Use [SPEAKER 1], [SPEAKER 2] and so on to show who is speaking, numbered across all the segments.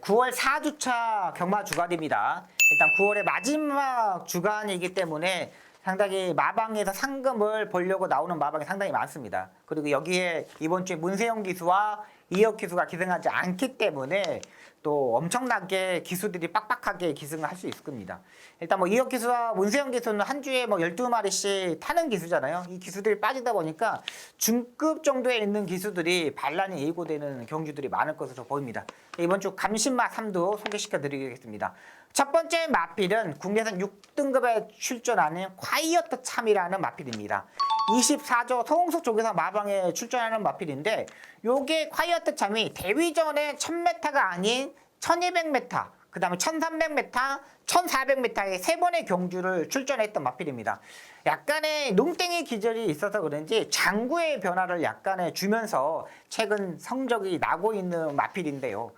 [SPEAKER 1] 9월 4주차 경마 주간입니다. 일단 9월의 마지막 주간이기 때문에 상당히 마방에서 상금을 보려고 나오는 마방이 상당히 많습니다. 그리고 여기에 이번 주에 문세영 기수와 이혁 기수가 기승하지 않기 때문에 또 엄청나게 기수들이 빡빡하게 기승을 할 수 있을 겁니다. 일단 뭐 이혁 기수와 문세영 기수는 한 주에 뭐 12마리씩 타는 기수잖아요. 이 기수들이 빠지다 보니까 중급 정도에 있는 기수들이 반란이 예고되는 경주들이 많을 것으로 보입니다. 이번 주 감신마 3도 소개시켜 드리겠습니다. 첫 번째 마필은 국내선 6등급에 출전하는 콰이어트 참이라는 마필입니다. 24조 서홍석 쪽에서 마방에 출전하는 마필인데 요게 콰이어트 참이 대위전에 1000m가 아닌 1200m, 그 다음에 1300m, 1400m의 세 번의 경주를 출전했던 마필입니다. 약간의 농땡이 기절이 있어서 그런지 장구의 변화를 약간의 주면서 최근 성적이 나고 있는 마필인데요.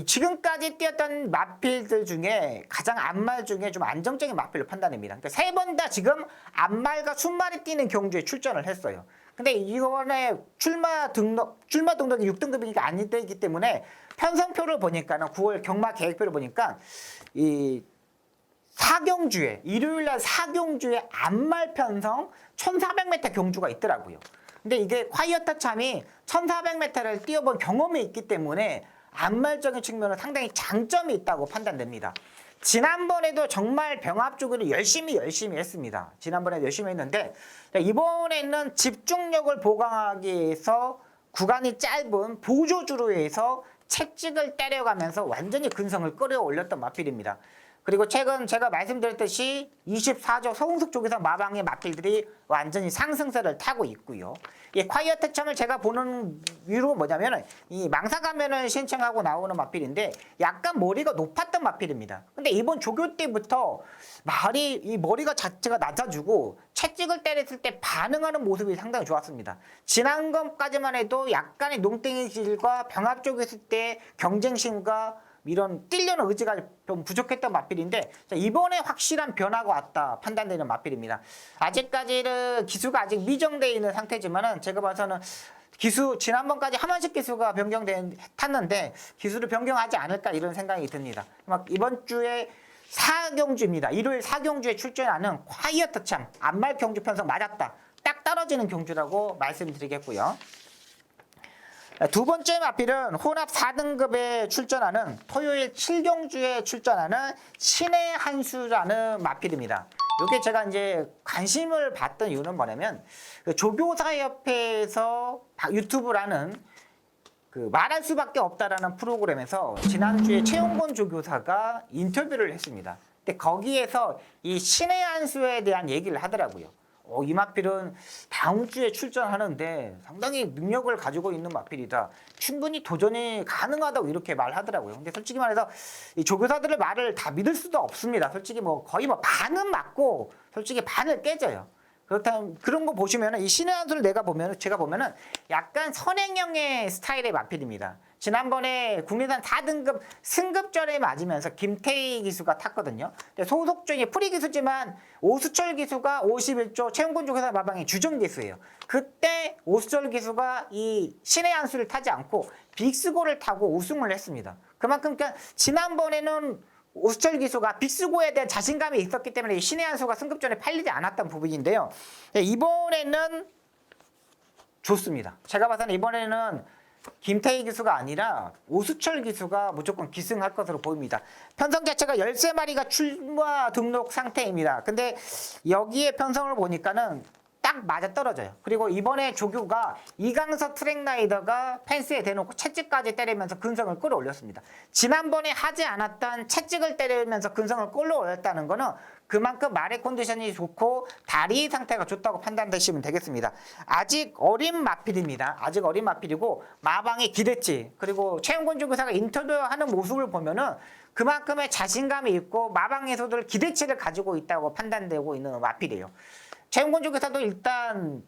[SPEAKER 1] 지금까지 뛰었던 마필들 중에 가장 앞말 중에 좀 안정적인 마필로 판단됩니다. 그러니까 세 번 다 지금 앞말과 순말이 뛰는 경주에 출전을 했어요. 근데 이번에 출마 등록이 6등급이니까 안 되기 때문에 편성표를 보니까는 9월 경마 계획표를 보니까 이 4경주에 일요일 날 4경주에 앞말 편성 1400m 경주가 있더라고요. 근데 이게 콰이어트 참이 1400m를 뛰어본 경험이 있기 때문에 앞말적인 측면은 상당히 장점이 있다고 판단됩니다. 지난번에도 정말 병합적으로 열심히 했습니다. 지난번에 열심히 했는데 이번에는 집중력을 보강하기 위해서 구간이 짧은 보조주로 해서 채찍을 때려가면서 완전히 근성을 끌어올렸던 마필입니다. 그리고 최근 제가 말씀드렸듯이 24조 서홍석 쪽에서 마방의 마필들이 완전히 상승세를 타고 있고요. 이 콰이어트 참을 제가 보는 이유가 뭐냐면 이 망사가면을 신청하고 나오는 마필인데 약간 머리가 높았던 마필입니다. 근데 이번 조교 때부터 이 머리가 자체가 낮아지고 채찍을 때렸을 때 반응하는 모습이 상당히 좋았습니다. 지난 것까지만 해도 약간의 농땡이질과 병합 쪽에 있을 때 경쟁심과 이런 뛰려는 의지가 좀 부족했던 마필인데 이번에 확실한 변화가 왔다 판단되는 마필입니다. 아직까지는 기수가 아직 미정되어 있는 상태지만은 제가 봐서는 기수 지난번까지 하만식 기수가 탔는데 기수를 변경하지 않을까 이런 생각이 듭니다. 이번 주에 4경주입니다. 일요일 4경주에 출전하는 콰이어트 참 앞말 경주 편성 맞았다. 딱 떨어지는 경주라고 말씀드리겠고요. 두 번째 마필은 혼합 4등급에 출전하는 토요일 7경주에 출전하는 신의 한수라는 마필입니다. 이게 제가 이제 관심을 받던 이유는 뭐냐면 조교사협회에서 유튜브라는 말할 수밖에 없다라는 프로그램에서 지난주에 최용곤 조교사가 인터뷰를 했습니다. 근데 거기에서 이 신의 한수에 대한 얘기를 하더라고요. 이 마필은 다음 주에 출전하는데 상당히 능력을 가지고 있는 마필이다. 충분히 도전이 가능하다고 이렇게 말하더라고요. 근데 솔직히 말해서 이 조교사들의 말을 다 믿을 수도 없습니다. 솔직히 거의 반은 맞고 솔직히 반을 깨져요. 그렇다면 그런 거 보시면은 이 신의 한수를 제가 보면은 약간 선행형의 스타일의 마필입니다. 지난번에 국내산 4등급 승급전에 맞으면서 김태희 기수가 탔거든요. 소속 중에 프리 기수지만 오수철 기수가 51조 최용곤 조교사 마방의 주전 기수예요. 그때 오수철 기수가 이 신의 한수를 타지 않고 빅스고를 타고 우승을 했습니다. 그만큼 지난번에는 오수철 기수가 빅스고에 대한 자신감이 있었기 때문에 신의 한수가 승급전에 팔리지 않았던 부분인데요. 이번에는 좋습니다. 제가 봐서는 이번에는 김태희 기수가 아니라 오수철 기수가 무조건 기승할 것으로 보입니다. 편성 자체가 13마리가 출마 등록 상태입니다. 근데 여기에 편성을 보니까는 딱 맞아떨어져요. 그리고 이번에 조교가 이강서 트랙라이더가 펜스에 대놓고 채찍까지 때리면서 근성을 끌어올렸습니다. 지난번에 하지 않았던 채찍을 때리면서 근성을 끌어올렸다는 거는 그만큼 말의 컨디션이 좋고 다리 상태가 좋다고 판단되시면 되겠습니다. 아직 어린 마필입니다. 아직 어린 마필이고 마방의 기대치 그리고 최용곤 조교사가 인터뷰하는 모습을 보면은 그만큼의 자신감이 있고 마방에서도 기대치를 가지고 있다고 판단되고 있는 마필이에요. 최용곤 조교사도 일단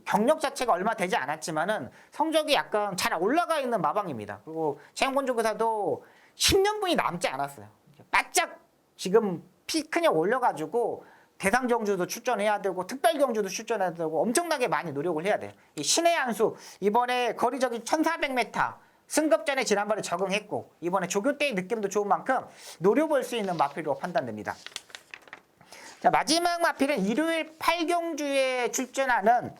[SPEAKER 1] 경력 자체가 얼마 되지 않았지만은 성적이 약간 잘 올라가 있는 마방입니다. 그리고 최용곤 조교사도 10년분이 남지 않았어요. 바짝 지금 피 그냥 올려가지고 대상 경주도 출전해야 되고 특별 경주도 출전해야 되고 엄청나게 많이 노력을 해야 돼요. 이 신의 한수 이번에 거리적인 1400m 승급전에 지난번에 적응했고 이번에 조교 때의 느낌도 좋은 만큼 노려볼 수 있는 마필로 판단됩니다. 자, 마지막 마필은 일요일 8경주에 출전하는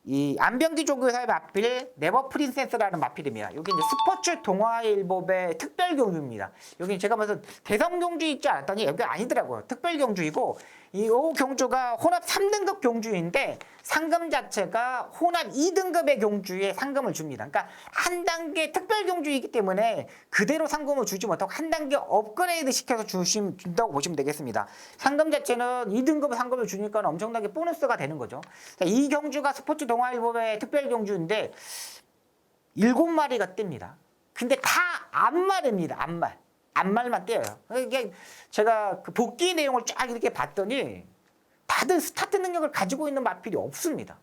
[SPEAKER 1] 이 안병기 조교사의 마필 네버 프린세스라는 마필입니다. 여기 이제 스포츠 동아일보의 특별 경주입니다. 여기 제가 무슨 대성 경주 있지 않았더니 여기 아니더라고요. 특별 경주이고 이 경주가 혼합 3등급 경주인데 상금 자체가 혼합 2등급의 경주에 상금을 줍니다. 그러니까 한 단계 특별 경주이기 때문에 그대로 상금을 주지 못하고 한 단계 업그레이드 시켜서 준다고 보시면 되겠습니다. 상금 자체는 2등급 상금을 주니까 엄청나게 보너스가 되는 거죠. 자, 이 경주가 스포츠 동아일보의 특별 경주인데 7마리가 뜹니다. 근데 다 앞말입니다. 앞말만 떼어요. 이게 제가 그 복귀 내용을 쫙 이렇게 봤더니 다들 스타트 능력을 가지고 있는 마필이 없습니다.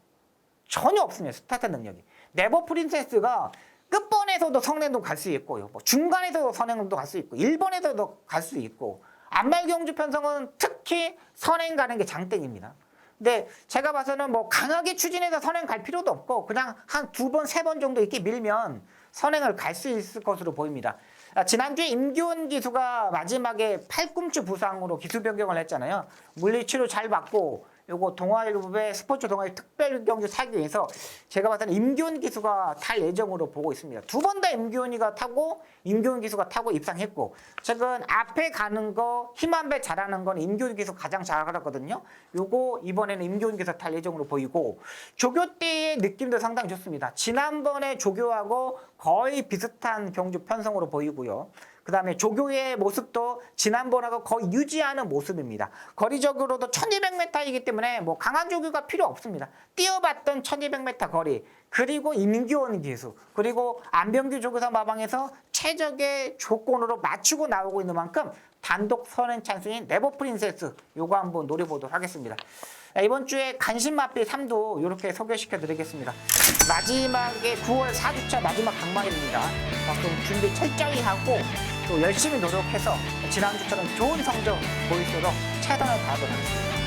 [SPEAKER 1] 전혀 없습니다. 스타트 능력이. 네버 프린세스가 끝번에서도 선행도 갈 수 있고요. 뭐 중간에서도 선행도 갈 수 있고 1번에서도 갈 수 있고 앞말 경주 편성은 특히 선행 가는 게 장땡입니다. 근데 제가 봐서는 뭐 강하게 추진해서 선행 갈 필요도 없고 그냥 한 2번, 3번 정도 이렇게 밀면 선행을 갈 수 있을 것으로 보입니다. 지난주에 임기훈 기수가 마지막에 팔꿈치 부상으로 기수 변경을 했잖아요. 물리치료 잘 받고 요거 동아일보의 스포츠 동아일 특별 경주 타기 위해서 제가 봤을 때 임기훈 기수가 탈 예정으로 보고 있습니다. 2번 다 임기훈 기수가 타고 입상했고 최근 앞에 가는 거 힘한 배 잘하는 건 임기훈 기수 가장 잘하거든요. 요거 이번에는 임기훈 기수 탈 예정으로 보이고 조교 때의 느낌도 상당히 좋습니다. 지난번에 조교하고 거의 비슷한 경주 편성으로 보이고요. 그 다음에 조교의 모습도 지난번하고 거의 유지하는 모습입니다. 거리적으로도 1200m이기 때문에 뭐 강한 조교가 필요 없습니다. 뛰어봤던 1200m 거리, 그리고 임기훈 기수, 그리고 안병기 조교사 마방에서 최적의 조건으로 맞추고 나오고 있는 만큼 단독 선행 찬스인 네버 프린세스 요거 한번 노려보도록 하겠습니다. 이번 주에 간신 마필 3도 이렇게 소개시켜 드리겠습니다. 마지막에 9월 4주차 마지막 강마일입니다. 좀 준비 철저히 하고 또 열심히 노력해서 지난주처럼 좋은 성적 보일 수 있도록 최선을 다하도록 하겠습니다.